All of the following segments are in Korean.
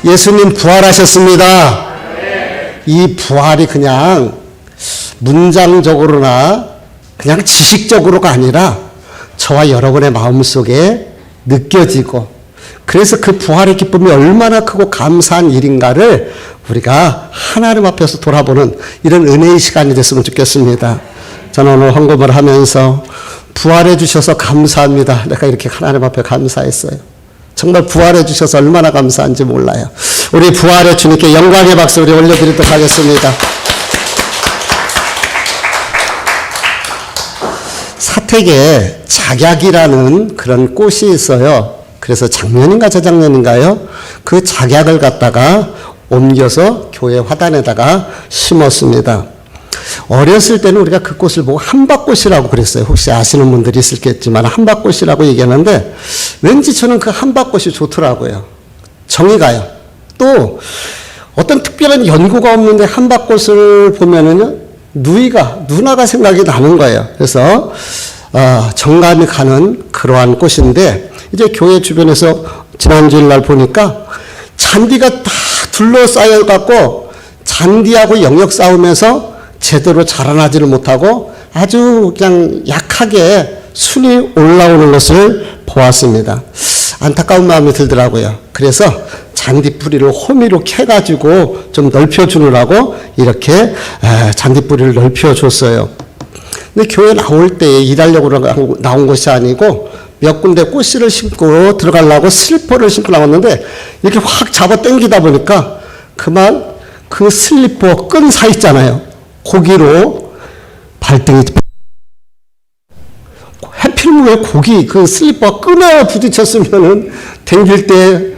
예수님 부활하셨습니다. 이 부활이 그냥 문장적으로나 그냥 지식적으로가 아니라 저와 여러분의 마음속에 느껴지고, 그래서 그 부활의 기쁨이 얼마나 크고 감사한 일인가를 우리가 하나님 앞에서 돌아보는 이런 은혜의 시간이 됐으면 좋겠습니다. 저는 오늘 헌금을 하면서 부활해 주셔서 감사합니다. 내가 이렇게 하나님 앞에 감사했어요. 정말 부활해 주셔서 얼마나 감사한지 몰라요. 우리 부활의 주님께 영광의 박수 우리 올려드리도록 하겠습니다. 사택에 작약이라는 그런 꽃이 있어요. 그래서 작년인가 저작년인가요? 그 작약을 갖다가 옮겨서 교회 화단에다가 심었습니다. 어렸을 때는 우리가 그 꽃을 보고 한박꽃이라고 그랬어요. 혹시 아시는 분들이 있을겠지만 한박꽃이라고 얘기하는데 왠지 저는 그 한박꽃이 좋더라고요. 정이 가요. 또 어떤 특별한 연구가 없는데 한박꽃을 보면은요, 누나가 생각이 나는 거예요. 그래서 정감이 가는 그러한 꽃인데, 이제 교회 주변에서 지난주일 날 보니까 잔디가 다 둘러싸여 갖고 잔디하고 영역 싸우면서 제대로 자라나지를 못하고 아주 그냥 약하게 순이 올라오는 것을 보았습니다. 안타까운 마음이 들더라고요. 그래서 잔디뿌리를 호미로 캐가지고 좀 넓혀주느라고 이렇게 잔디뿌리를 넓혀줬어요. 근데 교회 나올 때 일하려고 나온 것이 아니고 몇 군데 꽃씨를 심고 들어가려고 슬리퍼를 신고 나왔는데 이렇게 확 잡아 당기다 보니까 그만 그 슬리퍼 끈 사 있잖아요. 고기로 발등이, 해필무에 고기 그 슬리퍼 끈에 부딪혔으면은 당길 때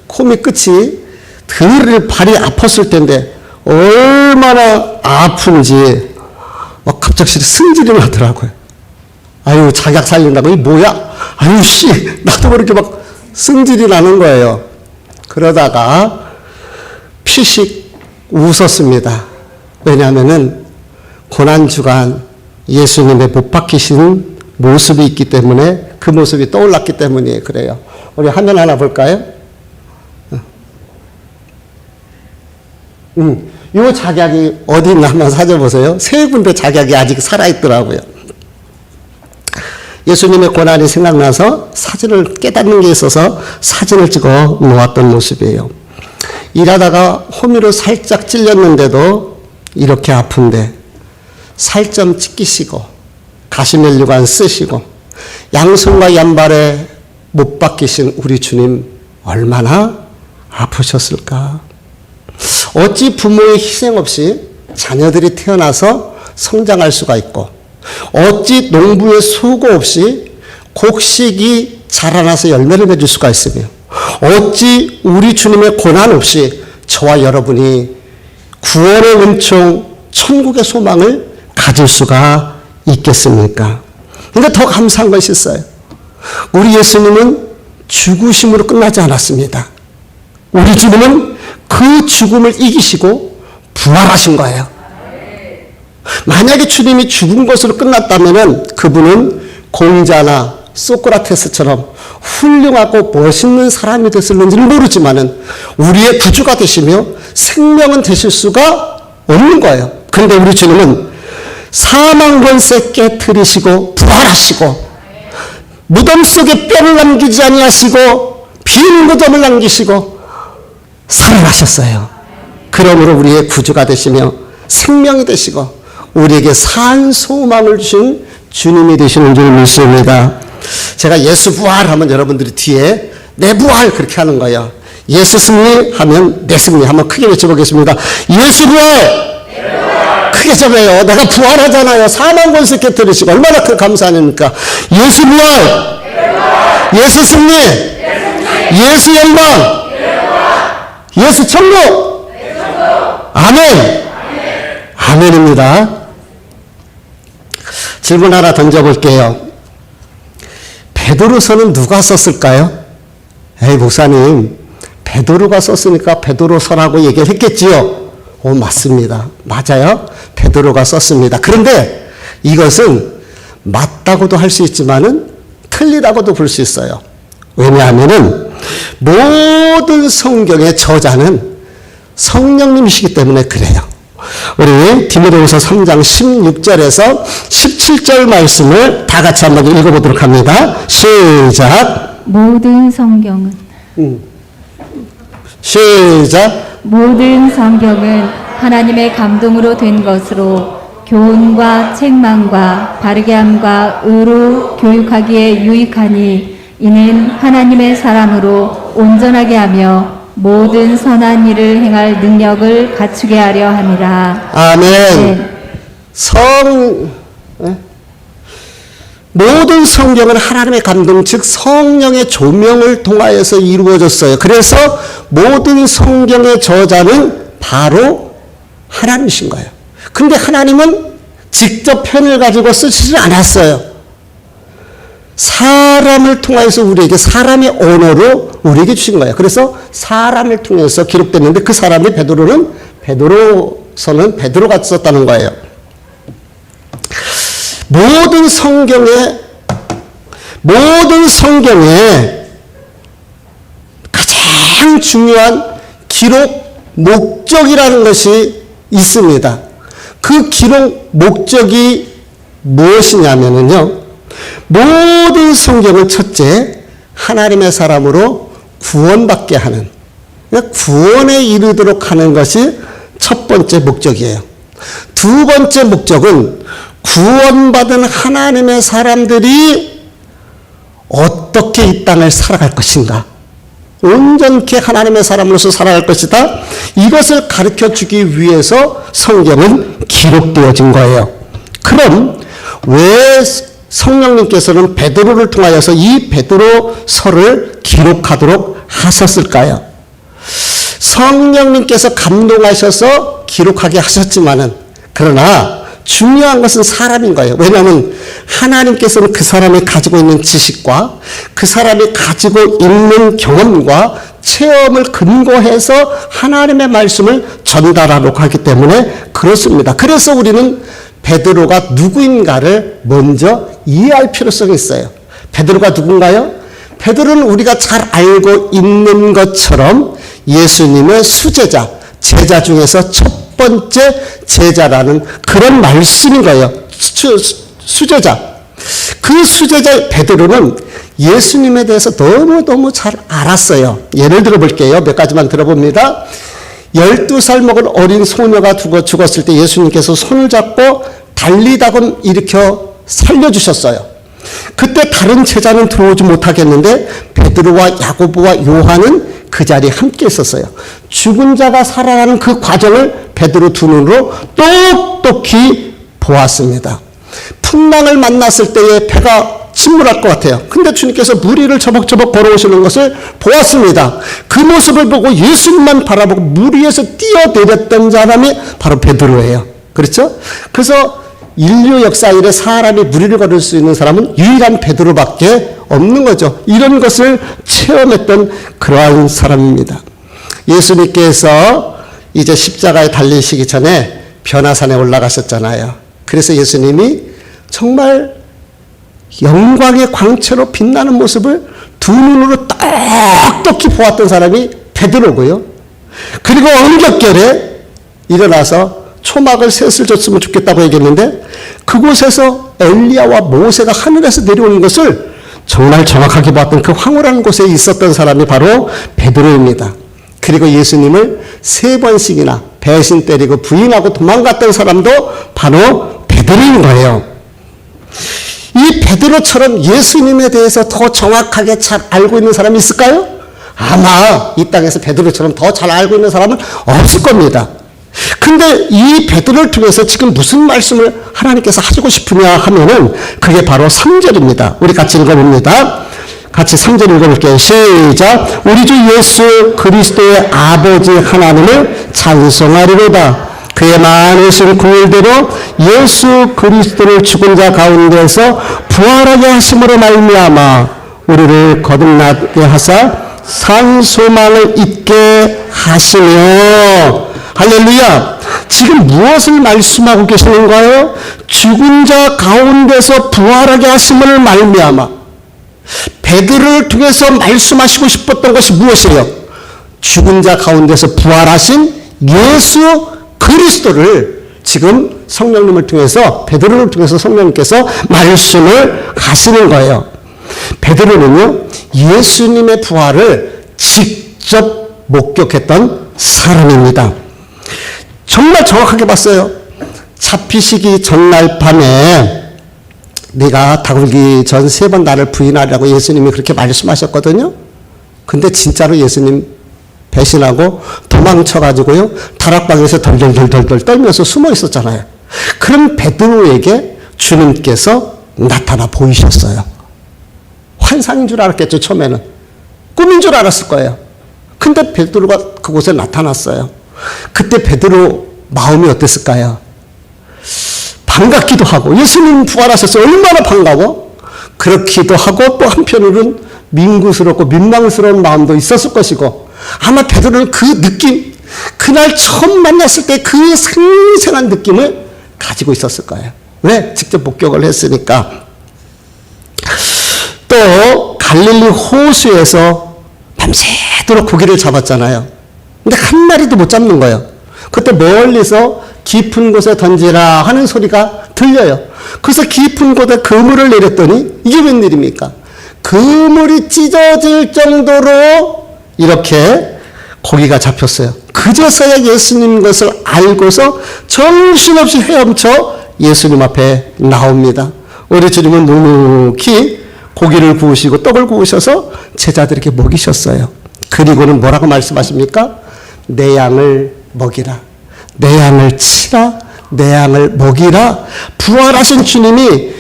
코미 끝이 덜 발이 아팠을 텐데 얼마나 아픈지 막 갑자기 승질이 나더라고요. 아유, 작약 살린다고 이 뭐야? 아유 씨, 나도 그렇게 막 승질이 나는 거예요. 그러다가 피식 웃었습니다. 왜냐하면은 고난주간 예수님의 못 박히신 모습이 있기 때문에, 그 모습이 떠올랐기 때문에 그래요. 우리 화면 하나 볼까요? 이 작약이 어디 있나 한번 찾아보세요. 세 군데 작약이 아직 살아있더라고요. 예수님의 고난이 생각나서 사진을 깨닫는 게 있어서 사진을 찍어 놓았던 모습이에요. 일하다가 호미로 살짝 찔렸는데도 이렇게 아픈데 살점 찍히시고 가시멜류관 쓰시고 양손과 양발에 못 박히신 우리 주님 얼마나 아프셨을까? 어찌 부모의 희생 없이 자녀들이 태어나서 성장할 수가 있고, 어찌 농부의 수고 없이 곡식이 자라나서 열매를 맺을 수가 있으며, 어찌 우리 주님의 고난 없이 저와 여러분이 구원의 은총, 천국의 소망을 가질 수가 있겠습니까? 근데 더 감사한 것이 있어요. 우리 예수님은 죽으심으로 끝나지 않았습니다. 우리 주님은 그 죽음을 이기시고 부활하신 거예요. 만약에 주님이 죽은 것으로 끝났다면 그분은 공자나 소크라테스처럼 훌륭하고 멋있는 사람이 됐을는지는 모르지만은 우리의 구주가 되시며 생명은 되실 수가 없는 거예요. 그런데 우리 주님은 사망 권세 깨트리시고 부활하시고 무덤 속에 뼈를 남기지 아니하시고 빈 무덤을 남기시고 살아나셨어요. 그러므로 우리의 구주가 되시며 생명이 되시고 우리에게 산 소망을 주신 주님이 되시는 줄 믿습니다. 제가 예수 부활하면 여러분들이 뒤에 내 부활 그렇게 하는 거예요. 예수 승리하면 내 승리. 한번 크게 외쳐보겠습니다. 예수 부활! 크게 잡아요. 내가 부활하잖아요. 사망 권세 깨뜨리시고 얼마나 큰 감사합니까? 예수 부활! 예수 승리! 예수 영광! 예수 천국! 아멘! 아멘입니다. 질문 하나 던져볼게요. 베드로서는 누가 썼을까요? 에이, 목사님, 베드로가 썼으니까 베드로서라고 얘기를 했겠지요? 오, 맞습니다. 맞아요. 베드로가 썼습니다. 그런데 이것은 맞다고도 할 수 있지만은 틀리다고도 볼 수 있어요. 왜냐하면은 모든 성경의 저자는 성령님이시기 때문에 그래요. 우리 디모데후서 3장 16절에서 17절 말씀을 다 같이 한번 읽어보도록 합니다. 시작. 모든 성경은 시작. 모든 성경은 하나님의 감동으로 된 것으로 교훈과 책망과 바르게 함과 의로 교육하기에 유익하니 이는 하나님의 사람으로 온전하게 하며 모든 선한 일을 행할 능력을 갖추게 하려 함이라. 아멘. 모든 성경은 하나님의 감동, 즉 성령의 조명을 통하여서 이루어졌어요. 그래서 모든 성경의 저자는 바로 하나님이신 거예요. 근데 하나님은 직접 펜을 가지고 쓰시지 않았어요. 사람을 통해서 우리에게, 사람의 언어로 우리에게 주신 거예요. 그래서 사람을 통해서 기록됐는데 그 사람이 베드로서는 베드로가 썼다는 거예요. 모든 성경에 가장 중요한 기록 목적이라는 것이 있습니다. 그 기록 목적이 무엇이냐면요. 모든 성경은 첫째, 하나님의 사람으로 구원받게 하는, 구원에 이르도록 하는 것이 첫 번째 목적이에요. 두 번째 목적은 구원받은 하나님의 사람들이 어떻게 이 땅을 살아갈 것인가, 온전케 하나님의 사람으로서 살아갈 것이다. 이것을 가르쳐 주기 위해서 성경은 기록되어진 거예요. 그럼 왜 성령님께서는 베드로를 통하여서 이 베드로서를 기록하도록 하셨을까요? 성령님께서 감동하셔서 기록하게 하셨지만은, 그러나 중요한 것은 사람인 거예요. 왜냐하면 하나님께서는 그 사람이 가지고 있는 지식과 그 사람이 가지고 있는 경험과 체험을 근거해서 하나님의 말씀을 전달하려고 하기 때문에 그렇습니다. 그래서 우리는 베드로가 누구인가를 먼저 이해할 필요성이 있어요. 베드로가 누군가요? 베드로는 우리가 잘 알고 있는 것처럼 예수님의 수제자, 제자 중에서 첫 번째 제자라는 그런 말씀인 거예요. 수제자. 그 수제자 베드로는 예수님에 대해서 너무너무 잘 알았어요. 예를 들어 볼게요. 몇 가지만 들어봅니다. 12살 먹은 어린 소녀가 죽었을 때 예수님께서 손을 잡고 달리다곤 일으켜 살려주셨어요. 그때 다른 제자는 들어오지 못하겠는데 베드로와 야고보와 요한은 그 자리에 함께 있었어요. 죽은 자가 살아나는 그 과정을 베드로 두 눈으로 똑똑히 보았습니다. 풍랑을 만났을 때에 배가 침몰할 것 같아요. 근데 주님께서 물 위를 저벅저벅 걸어오시는 것을 보았습니다. 그 모습을 보고 예수님만 바라보고 물 위에서 뛰어내렸던 사람이 바로 베드로예요. 그렇죠? 그래서 인류 역사 이래 사람이 물 위를 걸을 수 있는 사람은 유일한 베드로밖에 없는 거죠. 이런 것을 체험했던 그러한 사람입니다. 예수님께서 이제 십자가에 달리시기 전에 변화산에 올라가셨잖아요. 그래서 예수님이 정말 영광의 광채로 빛나는 모습을 두 눈으로 똑똑히 보았던 사람이 베드로고요. 그리고 언격결에 일어나서 초막을 셋을 줬으면 좋겠다고 얘기했는데 그곳에서 엘리야와 모세가 하늘에서 내려오는 것을 정말 정확하게 봤던 그 황홀한 곳에 있었던 사람이 바로 베드로입니다. 그리고 예수님을 3번씩이나 배신 때리고 부인하고 도망갔던 사람도 바로 베드로인 거예요. 이 베드로처럼 예수님에 대해서 더 정확하게 잘 알고 있는 사람이 있을까요? 아마 이 땅에서 베드로처럼 더 잘 알고 있는 사람은 없을 겁니다. 근데 이 베드로를 통해서 지금 무슨 말씀을 하나님께서 하시고 싶으냐 하면은 그게 바로 3절입니다. 우리 같이 읽어봅니다. 같이 3절 읽어볼게요. 시작. 우리 주 예수 그리스도의 아버지 하나님을 찬송하리로다. 그의 많으신 긍휼대로 예수 그리스도를 죽은 자 가운데서 부활하게 하심으로 말미암아 우리를 거듭나게 하사 산 소망을 잊게 하시며. 할렐루야. 지금 무엇을 말씀하고 계시는가요? 죽은 자 가운데서 부활하게 하심을 말미암아. 베드로를 통해서 말씀하시고 싶었던 것이 무엇이에요? 죽은 자 가운데서 부활하신 예수 그리스도를 지금 성령님을 통해서, 베드로를 통해서 성령님께서 말씀을 하시는 거예요. 베드로는요, 예수님의 부활을 직접 목격했던 사람입니다. 정말 정확하게 봤어요. 잡히시기 전날 밤에 네가 다굴기 전 3번 나를 부인하라고 예수님이 그렇게 말씀하셨거든요. 근데 진짜로 예수님 배신하고 도망쳐가지고요, 다락방에서 덜덜덜덜 떨면서 숨어 있었잖아요. 그럼 베드로에게 주님께서 나타나 보이셨어요. 환상인 줄 알았겠죠, 처음에는. 꿈인 줄 알았을 거예요. 근데 베드로가 그곳에 나타났어요. 그때 베드로 마음이 어땠을까요? 반갑기도 하고, 예수님 부활하셔서 얼마나 반가워? 그렇기도 하고, 또 한편으로는 민구스럽고 민망스러운 마음도 있었을 것이고, 아마 베드로는 그 느낌, 그날 처음 만났을 때 그 생생한 느낌을 가지고 있었을 거예요. 왜? 직접 목격을 했으니까. 또 갈릴리 호수에서 밤새도록 고기를 잡았잖아요. 근데 한 마리도 못 잡는 거예요. 그때 멀리서 깊은 곳에 던지라 하는 소리가 들려요. 그래서 깊은 곳에 그물을 내렸더니 이게 웬일입니까? 그물이 찢어질 정도로 이렇게 고기가 잡혔어요. 그제서야 예수님 것을 알고서 정신없이 헤엄쳐 예수님 앞에 나옵니다. 우리 주님은 묵묵히 고기를 구우시고 떡을 구우셔서 제자들에게 먹이셨어요. 그리고는 뭐라고 말씀하십니까? 내 양을 먹이라, 내 양을 치라, 내 양을 먹이라. 부활하신 주님이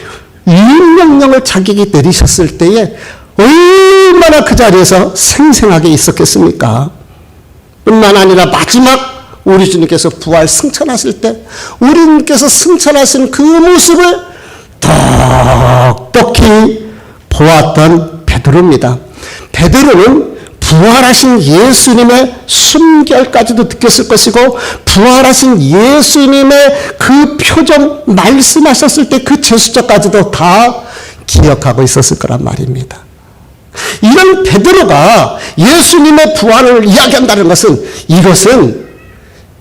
유임명령을 자기에게 내리셨을 때에 얼마나 그 자리에서 생생하게 있었겠습니까? 뿐만 아니라 마지막 우리 주님께서 부활 승천하실 때 우리님께서 승천하신 그 모습을 똑똑히 보았던 베드로입니다. 베드로는 부활하신 예수님의 숨결까지도 느꼈을 것이고, 부활하신 예수님의 그 표정, 말씀하셨을 때 그 제스처까지도 다 기억하고 있었을 거란 말입니다. 이런 베드로가 예수님의 부활을 이야기한다는 것은, 이것은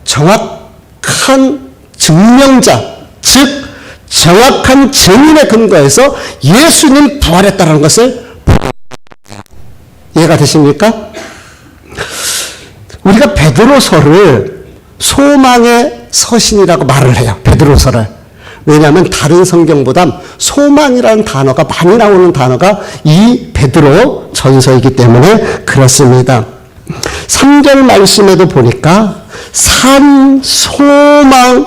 정확한 증명자, 즉 정확한 증인에 근거해서 예수님 부활했다는 것을 이해가 되십니까? 우리가 베드로서를 소망의 서신이라고 말을 해요. 베드로서를. 왜냐하면 다른 성경보다 소망이라는 단어가 많이 나오는 단어가 이 베드로 전서이기 때문에 그렇습니다. 3절 말씀에도 보니까 산 소망이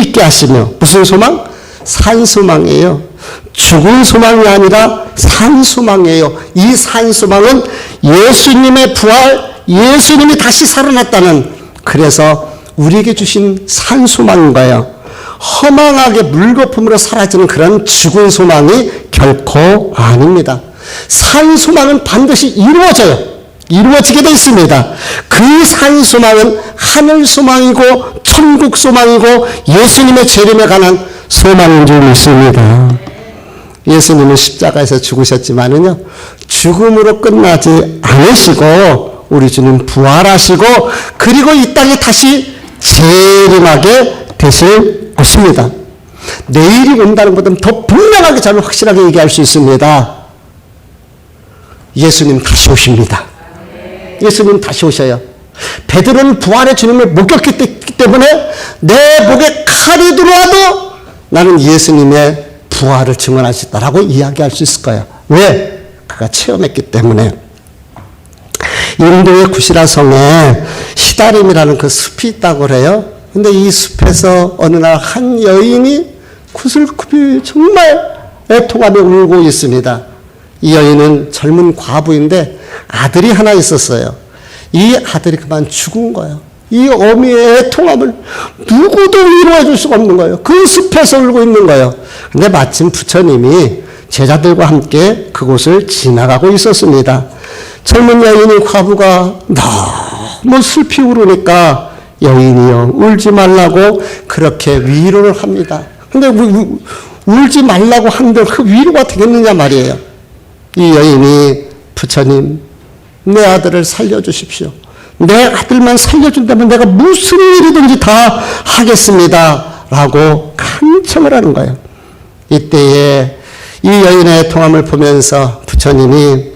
있게 하시며, 무슨 소망? 산 소망이에요. 죽은 소망이 아니라 산 소망이에요. 이 산 소망은 예수님의 부활, 예수님이 다시 살아났다는, 그래서 우리에게 주신 산 소망인 거예요. 허망하게 물거품으로 사라지는 그런 죽은 소망이 결코 아닙니다. 산 소망은 반드시 이루어져요. 이루어지게 되어 있습니다. 그 산 소망은 하늘 소망이고 천국 소망이고 예수님의 재림에 관한 소망인 줄 믿습니다. 예수님은 십자가에서 죽으셨지만은요, 죽음으로 끝나지 않으시고 우리 주님 부활하시고 그리고 이 땅에 다시 재림하게 되실 것입니다. 내일이 온다는 것보다 더 분명하게 저는 확실하게 얘기할 수 있습니다. 예수님 다시 오십니다. 예수님 다시 오셔요. 베드로는 부활의 주님을 목격했기 때문에 내 목에 칼이 들어와도 나는 예수님의 부활을 증언할 수 있다라고 이야기할 수 있을 거예요. 왜? 그가 체험했기 때문에. 인도의 구시라 성에 시다림이라는 그 숲이 있다고 그래요. 근데 이 숲에서 어느 날 한 여인이 구슬굽이 정말 애통하며 울고 있습니다. 이 여인은 젊은 과부인데 아들이 하나 있었어요. 이 아들이 그만 죽은 거예요. 이 어미의 애통함을 누구도 위로해 줄 수가 없는 거예요. 그 숲에서 울고 있는 거예요. 근데 마침 부처님이 제자들과 함께 그곳을 지나가고 있었습니다. 젊은 여인이 과부가 너무 슬피 울으니까 여인이요, 울지 말라고 그렇게 위로를 합니다. 근데 울지 말라고 한들 그 위로가 되겠느냐 말이에요. 이 여인이 부처님, 내 아들을 살려주십시오. 내 아들만 살려준다면 내가 무슨 일이든지 다 하겠습니다. 라고 간청을 하는 거예요. 이때에 이 여인의 통함을 보면서 부처님이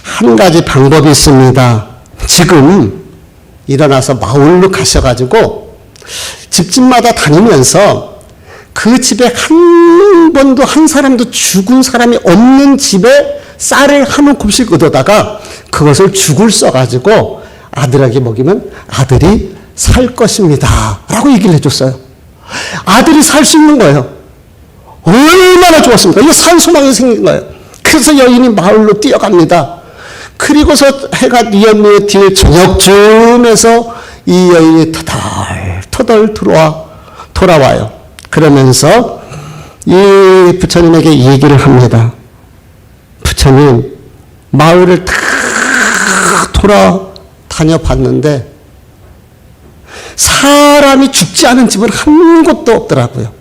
한 가지 방법이 있습니다. 지금 일어나서 마을로 가셔가지고 집집마다 다니면서 그 집에 한 번도 한 사람도 죽은 사람이 없는 집에 쌀을 한 움큼씩 얻어다가 그것을 죽을 써가지고 아들에게 먹이면 아들이 살 것입니다. 라고 얘기를 해줬어요. 아들이 살 수 있는 거예요. 얼마나 좋았습니까? 이게 산 소망이 생긴 거예요. 그래서 여인이 마을로 뛰어갑니다. 그리고서 해가 뉘엿뉘엿 저녁쯤에서 이 여인이 터덜터덜 돌아와요. 그러면서 이 부처님에게 얘기를 합니다. 부처님, 마을을 다 돌아다녀 봤는데 사람이 죽지 않은 집은 한 곳도 없더라고요.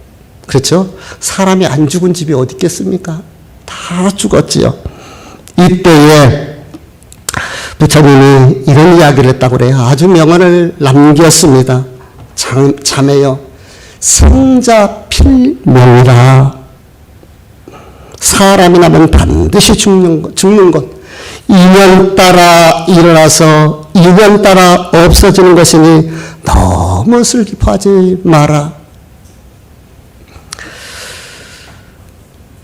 그렇죠? 사람이 안 죽은 집이 어디 있겠습니까? 다 죽었지요. 이때에 부처님이 이런 이야기를 했다고 그래요. 아주 명언을 남겼습니다. 자매여, 생자필명이라. 사람이 나면 반드시 죽는 것. 인연 따라 일어나서 인연 따라 없어지는 것이니 너무 슬퍼하지 마라.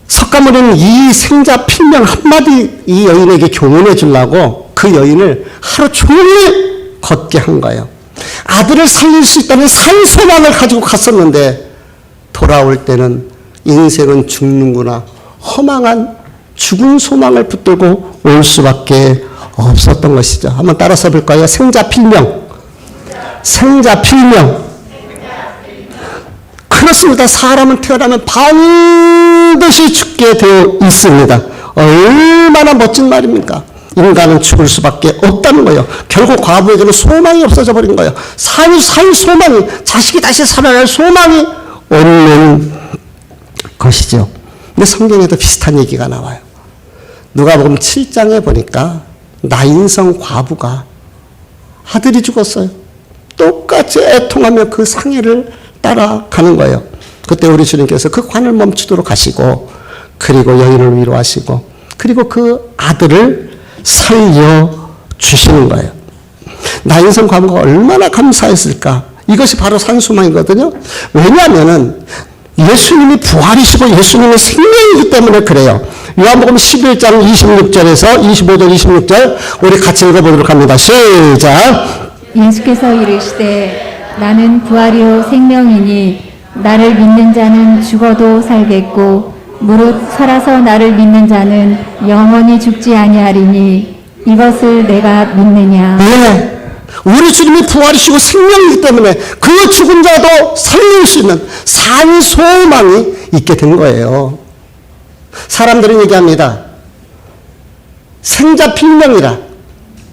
석가모니는 이 생자필명 한마디 이 여인에게 교훈해 주려고 그 여인을 하루 종일 걷게 한 거예요. 아들을 살릴 수 있다는 산소망을 가지고 갔었는데 돌아올 때는 인생은 죽는구나. 허망한 죽은 소망을 붙들고 올 수밖에 없었던 것이죠. 한번 따라서 볼까요? 생자필명. 생자필명. 그렇습니다. 사람은 태어나면 반드시 죽게 되어 있습니다. 얼마나 멋진 말입니까? 인간은 죽을 수밖에 없다는 거예요. 결국 과부에게는 소망이 없어져 버린 거예요. 살 소망이, 자식이 다시 살아날 소망이 없는 것이죠. 근데 성경에도 비슷한 얘기가 나와요. 누가복음 7장에 보니까 나인성 과부가 아들이 죽었어요. 똑같이 애통하며 그 상해를 따라가는 거예요. 그때 우리 주님께서 그 관을 멈추도록 하시고, 그리고 여인을 위로하시고, 그리고 그 아들을 살려주시는 거예요. 나인성 과부가 얼마나 감사했을까. 이것이 바로 산수망이거든요. 왜냐하면은 예수님이 부활이시고 예수님이 생명이기 때문에 그래요. 요한복음 11장 26절에서 25절 26절 우리 같이 읽어보도록 합니다. 시작. 예수께서 이르시되 나는 부활이요 생명이니 나를 믿는 자는 죽어도 살겠고 무릇 살아서 나를 믿는 자는 영원히 죽지 아니하리니 이것을 내가 믿느냐. 네. 우리 주님이 부활이시고 생명이기 때문에 그 죽은 자도 살릴 수 있는 산소망이 있게 된 거예요. 사람들은 얘기합니다. 생자필명이라.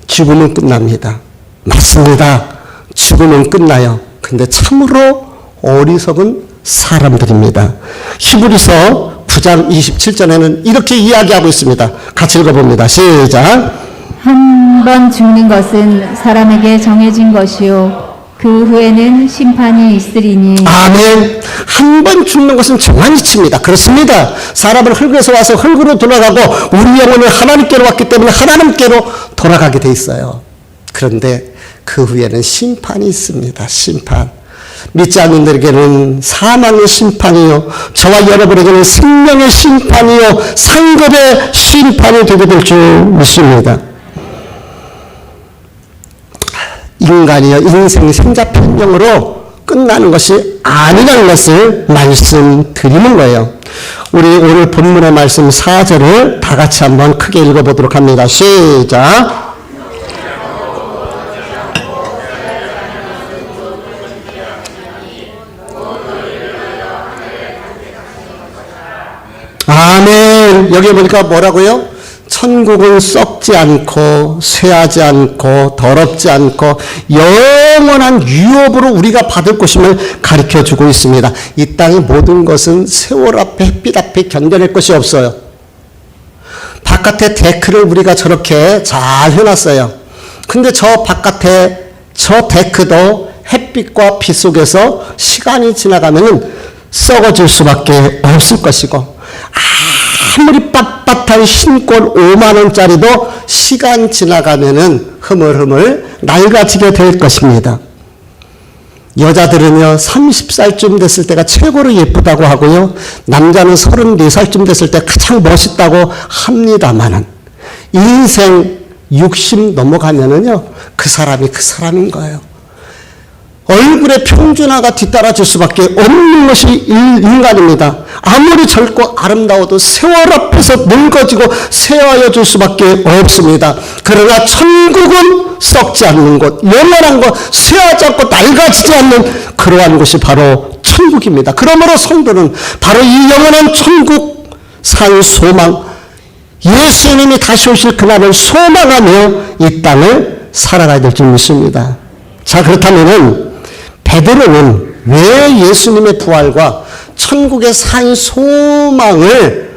죽음은 끝납니다. 맞습니다. 죽음은 끝나요. 근데 참으로 어리석은 사람들입니다. 히브리서 9장 27절에는 이렇게 이야기하고 있습니다. 같이 읽어봅니다. 시작. 한 번 죽는 것은 사람에게 정해진 것이요 그 후에는 심판이 있으리니. 아멘. 한 번 죽는 것은 정한이치입니다. 그렇습니다. 사람은 흙에서 와서 흙으로 돌아가고 우리 영혼은 하나님께로 왔기 때문에 하나님께로 돌아가게 돼 있어요. 그런데 그 후에는 심판이 있습니다. 심판. 믿지 않는 자에게는 사망의 심판이요 저와 여러분에게는 생명의 심판이요 상급의 심판이 되게 될 줄 믿습니다. 인간이요 인생 생자필명으로 끝나는 것이 아니라는 것을 말씀드리는 거예요. 우리 오늘 본문의 말씀 4절을 다 같이 한번 크게 읽어보도록 합니다. 시작. 아멘. 여기 보니까 뭐라고요? 천국은 썩지 않고 쇠하지 않고 더럽지 않고 영원한 유업으로 우리가 받을 것임을 가르쳐주고 있습니다. 이 땅의 모든 것은 세월 앞에 햇빛 앞에 견뎌낼 것이 없어요. 바깥에 데크를 우리가 저렇게 잘 해놨어요. 근데 저 바깥에 저 데크도 햇빛과 비 속에서 시간이 지나가면은 썩어질 수밖에 없을 것이고, 아무리 빳빳한 흰골 5만 원짜리도 시간 지나가면은 흐물흐물 낡아지게 될 것입니다. 여자들은요 30살쯤 됐을 때가 최고로 예쁘다고 하고요, 남자는 34살쯤 됐을 때 가장 멋있다고 합니다만은 인생 60 넘어가면은요 그 사람이 그 사람인 거예요. 얼굴에 평준화가 뒤따라질 수밖에 없는 것이 인간입니다. 아무리 젊고 아름다워도 세월 앞에서 늙어지고 쇠하여 줄 수밖에 없습니다. 그러나 천국은 썩지 않는 곳, 영원한 곳, 쇠하지 않고 낡아지지 않는 그러한 곳이 바로 천국입니다. 그러므로 성도는 바로 이 영원한 천국 산 소망, 예수님이 다시 오실 그날을 소망하며 이 땅을 살아가야 될 줄 믿습니다. 자, 그렇다면은 베드로는 왜 예수님의 부활과 천국의 산 소망을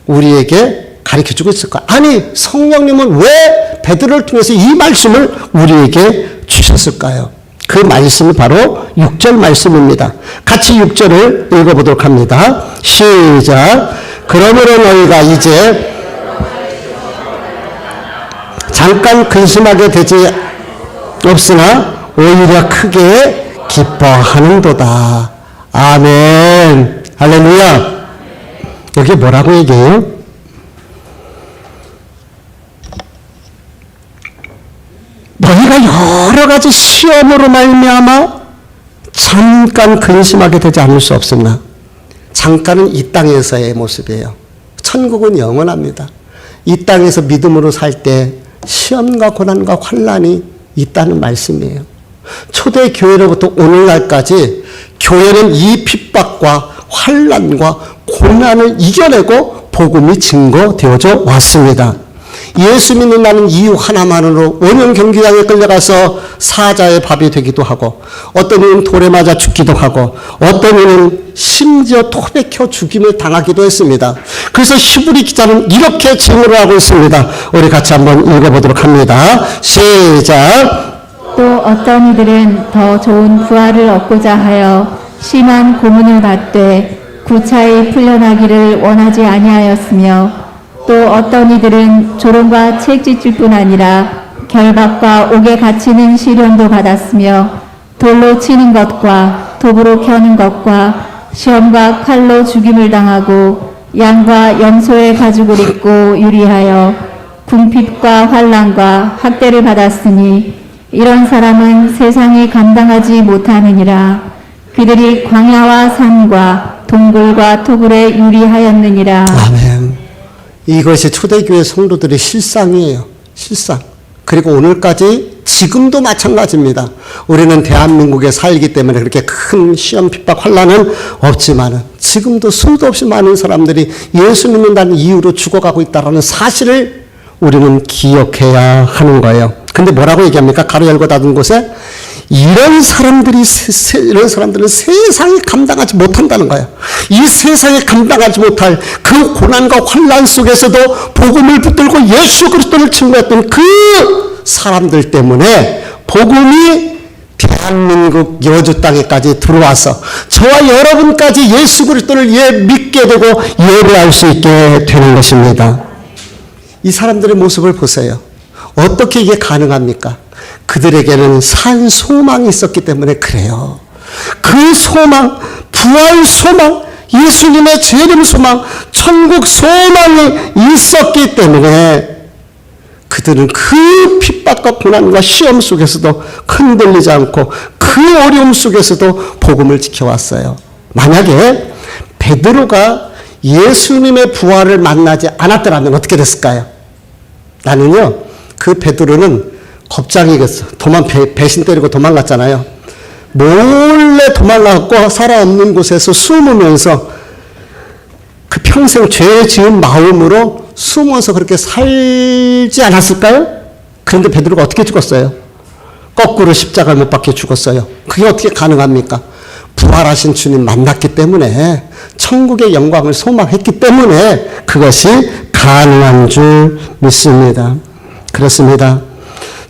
우리에게 가르쳐주고 있을까? 아니, 성령님은 왜 베드로를 통해서 이 말씀을 우리에게 주셨을까요? 그 말씀이 바로 6절 말씀입니다. 같이 6절을 읽어보도록 합니다. 시작. 그러므로 너희가 이제 잠깐 근심하게 되지 없으나 오히려 크게 기뻐하는도다. 아멘. 할렐루야. 여기 뭐라고 얘기해요? 너희가 여러 가지 시험으로 말미암아 잠깐 근심하게 되지 않을 수 없으나, 잠깐은 이 땅에서의 모습이에요. 천국은 영원합니다. 이 땅에서 믿음으로 살 때 시험과 고난과 환난이 있다는 말씀이에요. 초대교회로부터 오늘날까지 교회는 이 핍박과 환난과 고난을 이겨내고 복음이 증거되어져 왔습니다. 예수 믿는 나는 이유 하나만으로 5년 경기장에 끌려가서 사자의 밥이 되기도 하고, 어떤 이는 돌에 맞아 죽기도 하고, 어떤 이는 심지어 토백혀 죽임을 당하기도 했습니다. 그래서 히브리 기자는 이렇게 증언을 하고 있습니다. 우리 같이 한번 읽어보도록 합니다. 시작. 또 어떤 이들은 더 좋은 부활을 얻고자 하여 심한 고문을 받되 구차히 풀려나기를 원하지 아니하였으며, 또 어떤 이들은 조롱과 책짓질 뿐 아니라 결박과 옥에 갇히는 시련도 받았으며, 돌로 치는 것과 도구로 켜는 것과 시험과 칼로 죽임을 당하고 양과 염소의 가죽을 입고 유리하여 궁핍과 환난과 학대를 받았으니, 이런 사람은 세상이 감당하지 못하느니라. 그들이 광야와 산과 동굴과 토굴에 유리하였느니라. 아멘. 이것이 초대교회 성도들의 실상이에요. 실상. 그리고 오늘까지 지금도 마찬가지입니다. 우리는 대한민국에 살기 때문에 그렇게 큰 시험 핍박 환난은 없지만 지금도 수도 없이 많은 사람들이 예수 믿는다는 이유로 죽어가고 있다는 사실을 우리는 기억해야 하는 거예요. 근데 뭐라고 얘기합니까? 가로 열고 닫은 곳에 이런 사람들은 세상이 감당하지 못한다는 거예요. 이 세상에 감당하지 못할 그 고난과 환난 속에서도 복음을 붙들고 예수 그리스도를 증거했던 그 사람들 때문에 복음이 대한민국 여주 땅에까지 들어와서 저와 여러분까지 예수 그리스도를 믿게 되고 예배할 수 있게 되는 것입니다. 이 사람들의 모습을 보세요. 어떻게 이게 가능합니까? 그들에게는 산 소망이 있었기 때문에 그래요. 그 소망, 부활 소망, 예수님의 재림 소망, 천국 소망이 있었기 때문에 그들은 그 핍박과 고난과 시험 속에서도 흔들리지 않고 그 어려움 속에서도 복음을 지켜왔어요. 만약에 베드로가 예수님의 부활을 만나지 않았더라면 어떻게 됐을까요? 나는요, 그 베드로는 겁장이겠어. 배신 때리고 도망갔잖아요. 몰래 도망가고 살아 없는 곳에서 숨으면서 그 평생 죄 지은 마음으로 숨어서 그렇게 살지 않았을까요? 그런데 베드로가 어떻게 죽었어요? 거꾸로 십자가를 못 박혀 죽었어요. 그게 어떻게 가능합니까? 부활하신 주님 만났기 때문에, 천국의 영광을 소망했기 때문에 그것이 가능한 줄 믿습니다. 그렇습니다.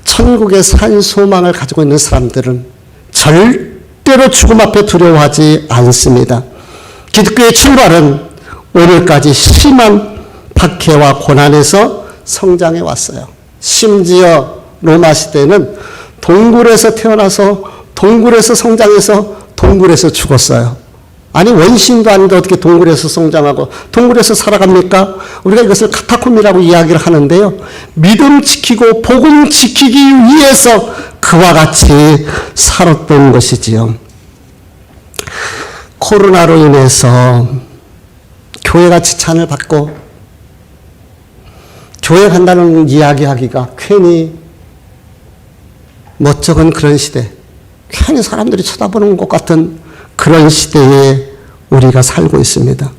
천국에 산 소망을 가지고 있는 사람들은 절대로 죽음 앞에 두려워하지 않습니다. 기독교의 출발은 오늘까지 심한 박해와 고난에서 성장해 왔어요. 심지어 로마 시대는 동굴에서 태어나서 동굴에서 성장해서 동굴에서 죽었어요. 아니 원신도 아닌데 어떻게 동굴에서 성장하고 동굴에서 살아갑니까? 우리가 이것을 카타콤이라고 이야기를 하는데요. 믿음 지키고 복음 지키기 위해서 그와 같이 살았던 것이지요. 코로나로 인해서 교회가 지찬을 받고 교회 간다는 이야기하기가 괜히 멋쩍은 그런 시대, 괜히 사람들이 쳐다보는 것 같은 그런 시대에 우리가 살고 있습니다.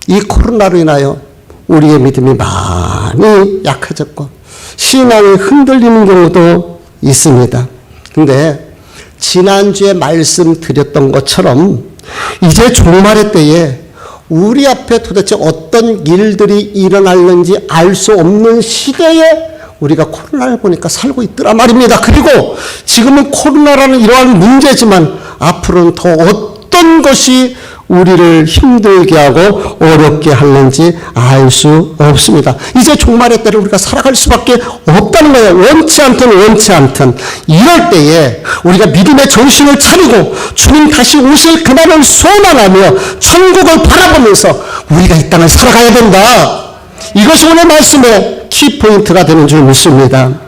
이 코로나로 인하여 우리의 믿음이 많이 약해졌고 신앙이 흔들리는 경우도 있습니다. 근데 지난주에 말씀드렸던 것처럼 이제 종말의 때에 우리 앞에 도대체 어떤 일들이 일어날는지 알 수 없는 시대에 우리가 코로나를 보니까 살고 있더라 말입니다. 그리고 지금은 코로나라는 이러한 문제지만 앞으로는 더 어떤 것이 우리를 힘들게 하고 어렵게 하는지 알 수 없습니다. 이제 종말의 때를 우리가 살아갈 수밖에 없다는 거예요. 원치 않든 이럴 때에 우리가 믿음의 정신을 차리고 주님 다시 오실 그날을 소망하며 천국을 바라보면서 우리가 이 땅을 살아가야 된다. 이것이 오늘 말씀의 키포인트가 되는 줄 믿습니다.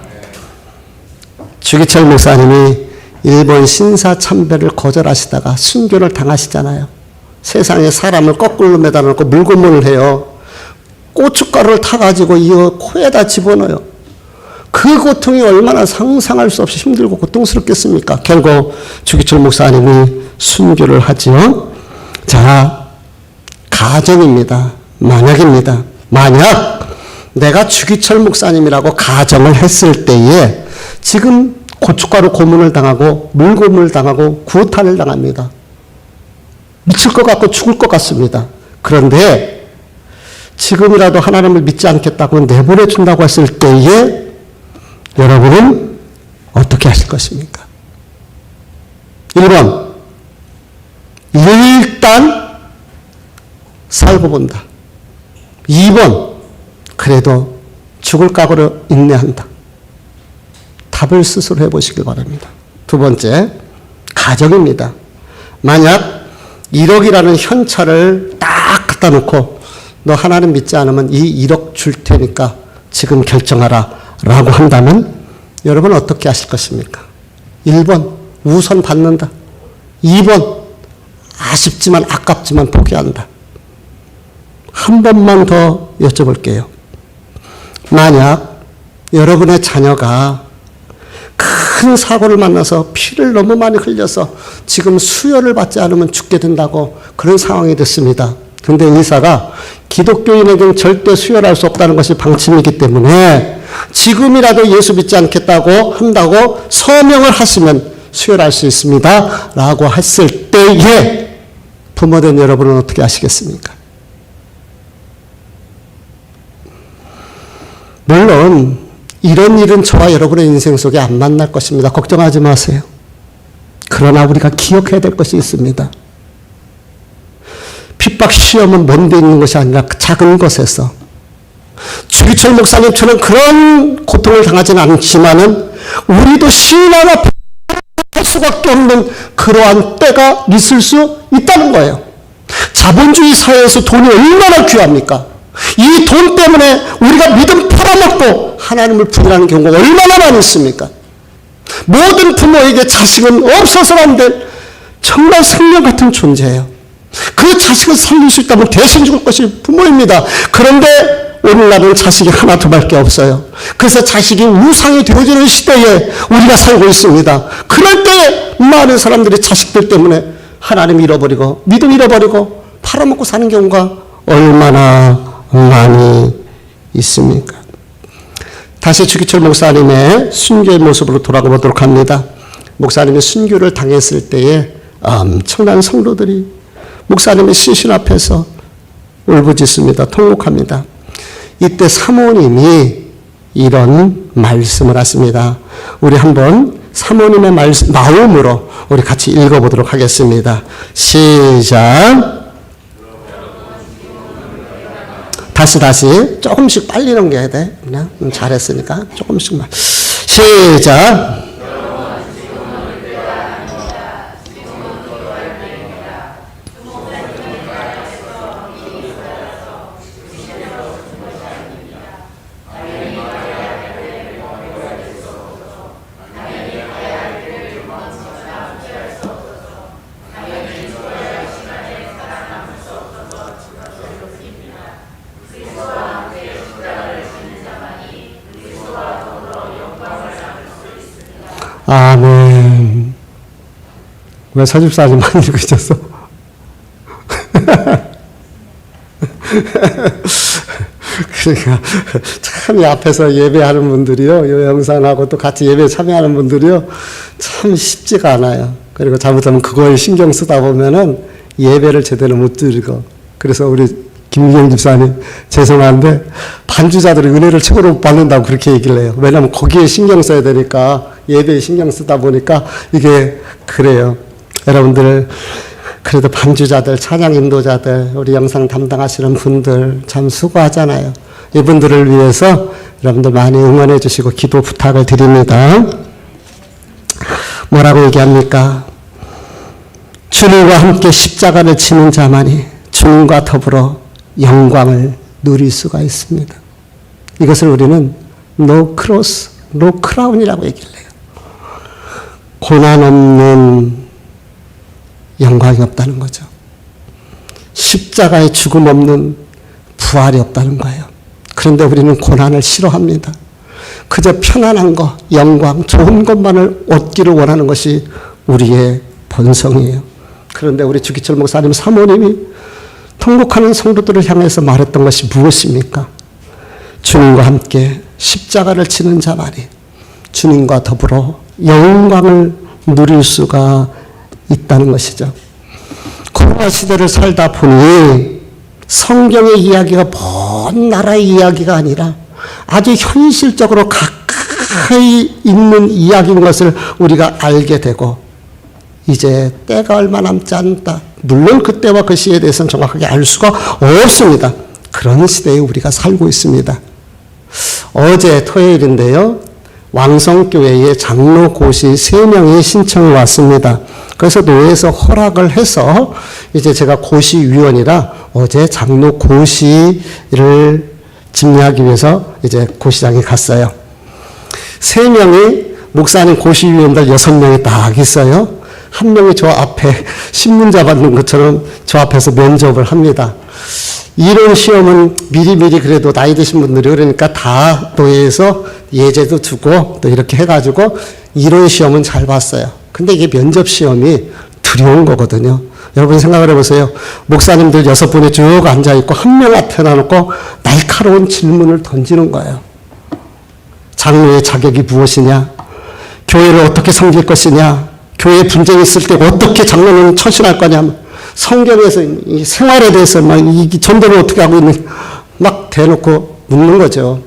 주기철 목사님이 일본 신사참배를 거절하시다가 순교를 당하시잖아요. 세상에 사람을 거꾸로 매달아 놓고 물고문을 해요. 고춧가루를 타가지고 이 코에다 집어넣어요. 그 고통이 얼마나 상상할 수 없이 힘들고 고통스럽겠습니까? 결국 주기철 목사님이 순교를 하지요. 자, 가정입니다. 만약입니다. 만약 내가 주기철 목사님이라고 가정을 했을 때에 지금 고춧가루 고문을 당하고 물고문을 당하고 구타를 당합니다. 미칠 것 같고 죽을 것 같습니다. 그런데 지금이라도 하나님을 믿지 않겠다고 내보내 준다고 했을 때에 여러분은 어떻게 하실 것입니까? 1번, 일단 살고 본다. 2번, 그래도 죽을 각오로 인내한다. 답을 스스로 해보시기 바랍니다. 두 번째, 가정입니다. 만약 1억이라는 현찰을 딱 갖다 놓고 너 하나님 믿지 않으면 이 1억 줄 테니까 지금 결정하라 라고 한다면 여러분 어떻게 하실 것입니까? 1번, 우선 받는다. 2번, 아쉽지만 아깝지만 포기한다. 한 번만 더 여쭤볼게요. 만약 여러분의 자녀가 큰 사고를 만나서 피를 너무 많이 흘려서 지금 수혈을 받지 않으면 죽게 된다고 그런 상황이 됐습니다. 그런데 의사가 기독교인에게는 절대 수혈할 수 없다는 것이 방침이기 때문에 지금이라도 예수 믿지 않겠다고 한다고 서명을 하시면 수혈할 수 있습니다. 라고 했을 때에 부모된 여러분은 어떻게 하시겠습니까? 물론 이런 일은 저와 여러분의 인생 속에 안 만날 것입니다. 걱정하지 마세요. 그러나 우리가 기억해야 될 것이 있습니다. 핍박 시험은 먼 데 있는 것이 아니라 그 작은 것에서 주기철 목사님처럼 그런 고통을 당하지는 않지만은 우리도 신앙 앞에 할 수밖에 없는 그러한 때가 있을 수 있다는 거예요. 자본주의 사회에서 돈이 얼마나 귀합니까? 이 돈 때문에 우리가 믿음 팔아먹고 하나님을 부인하는 경우가 얼마나 많이 있습니까? 모든 부모에게 자식은 없어서는 안 될 정말 생명 같은 존재예요. 그 자식을 살릴 수 있다면 대신 죽을 것이 부모입니다. 그런데 오늘날은 자식이 하나 둘밖에 없어요. 그래서 자식이 우상이 되어지는 시대에 우리가 살고 있습니다. 그럴 때 많은 사람들이 자식들 때문에 하나님 잃어버리고 믿음 잃어버리고 팔아먹고 사는 경우가 얼마나 많이 있습니까? 다시 주기철 목사님의 순교의 모습으로 돌아가 보도록 합니다. 목사님이 순교를 당했을 때에 엄청난 성도들이 목사님의 시신 앞에서 울부짖습니다. 통곡합니다. 이때 사모님이 이런 말씀을 하십니다. 우리 한번 사모님의 마음으로 우리 같이 읽어보도록 하겠습니다. 시작. 다시 조금씩 빨리 넘겨야 돼. 그냥 잘했으니까 조금씩만. 시작. 아멘. 왜 서집사님만 읽으셨어? 그러니까 참 이 앞에서 예배하는 분들이요, 이 영상하고 또 같이 예배 참여하는 분들이요, 참 쉽지가 않아요. 그리고 잘못하면 그걸 신경 쓰다 보면은 예배를 제대로 못 드리고, 그래서 우리 김경 집사님 죄송한데 반주자들이 은혜를 최고로 못 받는다고 그렇게 얘기를 해요. 왜냐하면 거기에 신경 써야 되니까, 예배에 신경 쓰다 보니까 이게 그래요. 여러분들 그래도 반주자들, 찬양 인도자들, 우리 영상 담당하시는 분들 참 수고하잖아요. 이분들을 위해서 여러분들 많이 응원해 주시고 기도 부탁을 드립니다. 뭐라고 얘기합니까? 주님과 함께 십자가를 지는 자만이 주님과 더불어 영광을 누릴 수가 있습니다. 이것을 우리는 no cross, no crown이라고 얘기를 해요. 고난 없는 영광이 없다는 거죠. 십자가의 죽음 없는 부활이 없다는 거예요. 그런데 우리는 고난을 싫어합니다. 그저 편안한 것, 영광, 좋은 것만을 얻기를 원하는 것이 우리의 본성이에요. 그런데 우리 주기철 목사님 사모님이 통곡하는 성도들을 향해서 말했던 것이 무엇입니까? 주님과 함께 십자가를 지는 자만이 주님과 더불어 영광을 누릴 수가 있다는 것이죠. 코로나 시대를 살다 보니 성경의 이야기가 먼 나라의 이야기가 아니라 아주 현실적으로 가까이 있는 이야기인 것을 우리가 알게 되고, 이제 때가 얼마 남지 않다. 물론 그때와 그 시에 대해서는 정확하게 알 수가 없습니다. 그런 시대에 우리가 살고 있습니다. 어제 토요일인데요, 왕성교회에 장로 고시 3명이 신청이 왔습니다. 그래서 노회에서 허락을 해서 이제 제가 고시위원이라 어제 장로 고시를 집례하기 위해서 이제 고시장에 갔어요. 3명이 목사님 고시위원들 6명이 딱 있어요. 한 명이 저 앞에 신문자 받는 것처럼 저 앞에서 면접을 합니다. 이런 시험은 미리미리 그래도 나이 드신 분들이 그러니까 다 노예에서 예제도 주고 또 이렇게 해가지고 이런 시험은 잘 봤어요. 근데 이게 면접 시험이 두려운 거거든요. 여러분 생각을 해보세요. 목사님들 6분이 쭉 앉아있고 한 명 앞에 놔놓고 날카로운 질문을 던지는 거예요. 장로의 자격이 무엇이냐? 교회를 어떻게 섬길 것이냐? 교회 분쟁이 있을 때 어떻게 장로는 처신할 거냐? 성경에서 이 생활에 대해서 막 이 전도를 어떻게 하고 있는지 막 대놓고 묻는 거죠.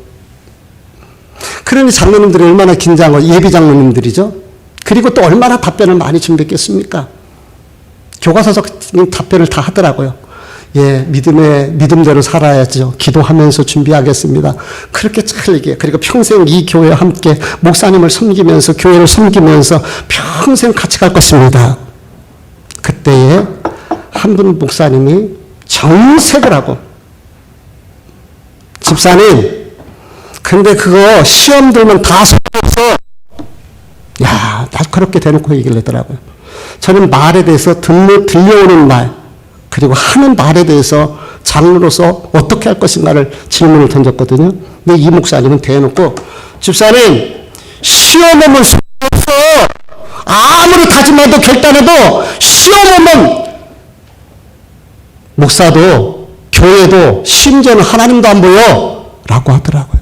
그러니 장로님들이 얼마나 긴장하고 예비 장로님들이죠. 그리고 또 얼마나 답변을 많이 준비했겠습니까? 교과서적 답변을 다 하더라고요. 예, 믿음대로 살아야죠. 기도하면서 준비하겠습니다. 그렇게 잘 얘기해요. 그리고 평생 이 교회와 함께 목사님을 섬기면서 교회를 섬기면서 평생 같이 갈 것입니다. 그때에 한 분 목사님이 정색을 하고, 집사님, 근데 그거 시험 들면 다 소용없어. 야, 날카롭게 대놓고 얘기를 하더라고요. 저는 말에 대해서 들려오는 말, 그리고 하는 말에 대해서 장로로서 어떻게 할 것인가를 질문을 던졌거든요. 근데 이 목사님은 대놓고, 집사님, 시험 오면 소용없어. 아무리 다짐해도 결단해도 시험 오면 목사도 교회도 심지어는 하나님도 안 보여 라고 하더라고요.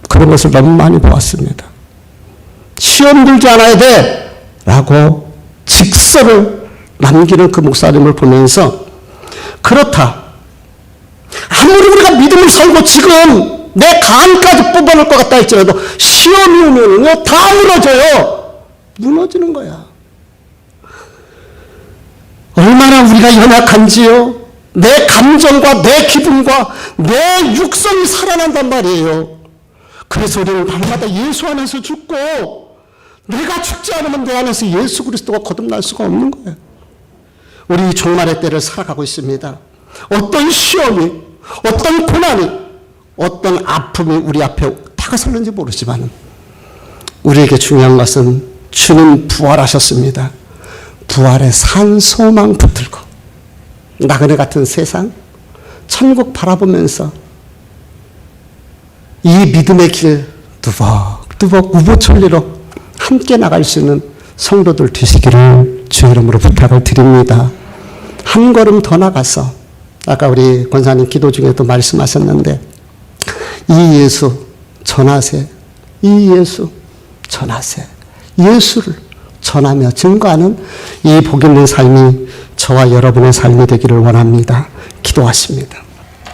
그런 것을 너무 많이 보았습니다. 시험 들지 않아야 돼 라고 직설을 남기는 그 목사님을 보면서, 그렇다, 아무리 우리가 믿음을 살고 지금 내 간까지 뽑아낼 것 같다 할지라도 시험이 오면은요, 다 무너져요. 무너지는 거야. 얼마나 우리가 연약한지요. 내 감정과 내 기분과 내 육성이 살아난단 말이에요. 그래서 우리는 밤마다 예수 안에서 죽고, 내가 죽지 않으면 내 안에서 예수 그리스도가 거듭날 수가 없는 거예요. 우리 종말의 때를 살아가고 있습니다. 어떤 시험이, 어떤 고난이, 어떤 아픔이 우리 앞에 다가섰는지 모르지만 우리에게 중요한 것은 주는 부활하셨습니다. 부활의 산 소망 붙들고 나그네 같은 세상, 천국 바라보면서 이 믿음의 길 두벅두벅 우보천리로 함께 나갈 수 있는 성도들 되시기를 주 이름으로 부탁을 드립니다. 한 걸음 더 나가서 아까 우리 권사님 기도 중에도 말씀하셨는데 이 예수 전하세, 이 예수 전하세, 예수를 전하며 증거하는 이 복 있는 삶이 저와 여러분의 삶이 되기를 원합니다. 기도하십니다.